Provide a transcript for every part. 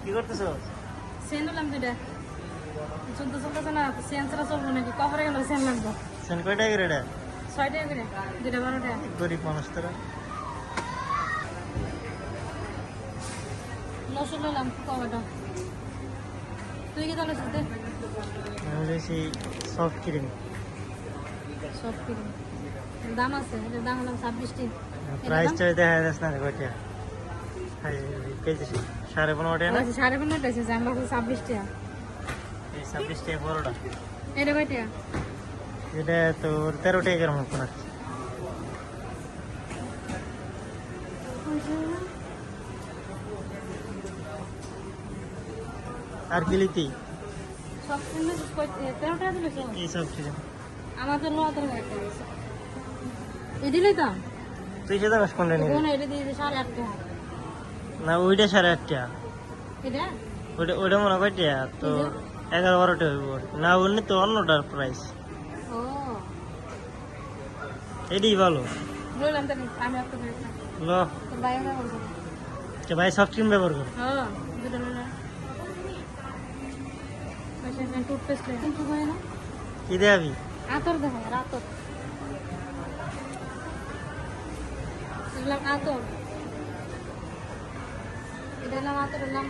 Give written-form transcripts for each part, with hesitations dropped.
কি করতেছো? সেন হলাম দুইটা চলতে চলতেছে না সেন ছাড়া চলবো নাকি কভারে গেল সেন লাগবো সেন কয় টাকা করে এটা? 6 টাকা করে দুইটা 12 টাকা গরিব মানুষ তোরা। লসুন নিলাম কভারটা তুই কি তাহলে সাথে আমি বলেছি সফট ক্রিম। সব কিনে দাম আছে এটার দাম হলাম 26 টাকা প্রাইসটা দেখা যাচ্ছে না কয় টাকা? কেজি 15.5 টাকা না? 15.5 টাকা আছে আমরা 26 টাকা এই 26 টাকা বড়টা। এটা কয় টাকা এটা তো 13 টাকার মতো না। আর কি লিতি? সব কিনে 13 টাকা দিলে এই সব ক্রিম আমাদের লোয়া তো একটা আছে এই দিলেই তো তুই সেটা বাস কোনটা নিবি? কোন এটা দিয়ে 8.5 টাকা না ওইটা 8.5 টাকা। এটা ওইটা মনে হয় টাকা তো 11-12 টাকা হইব। না বললি তো অন্যটার প্রাইস। ও এটাই ভালো। বললাম তো আমি একটা ল তো বাইরে করব কে ভাই সফট ক্রিম ব্যবহার কর। হ্যাঁ দুটো না আচ্ছা টুথপেস্ট লে কিন্তু হয় না কি দেবি? আতর দেখো আতর এলাম আতর এটা এলাম আতর এলাম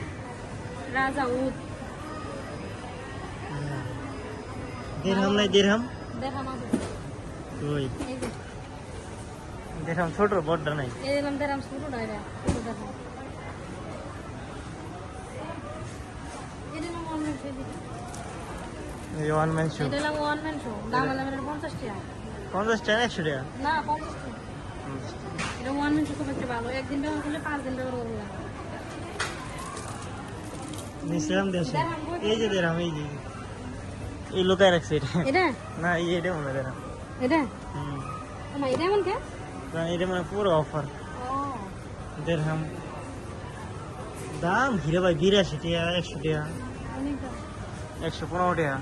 রাজা উদ দিরহাম নাই দিরহাম? দেখা মাঝে ওই এই যে দিরহাম ছোট বড় নাই। এই এলাম দেরাম শুরু ডাইরা শুরু দেখো এটা নাম অনলাইন শো এই ওয়ান ম্যান শো এটা নাম অনলাইন শো দাম হলাম 50 টাকা 50 টাকা 100 টাকা। না 50 টাকা এটা অনলাইন শো খুব একটা ভালো একদিন ব্যবহার করলে 5 দিন ব্যবহার করবে নিছিলাম দেশে এই যে দিরহাম এই যে এই লোকায় রাখছে এটা। এটা না এটা মনে দিরহাম। এটা হুম আমার এটা এমন কে না এটা মানে পুরো অফার ও দিরহাম। দাম হিরে ভাই 82 টাকা 100 টাকা অনেক দাম 115 টাকা।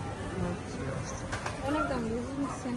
অনেক দাম বুঝছেন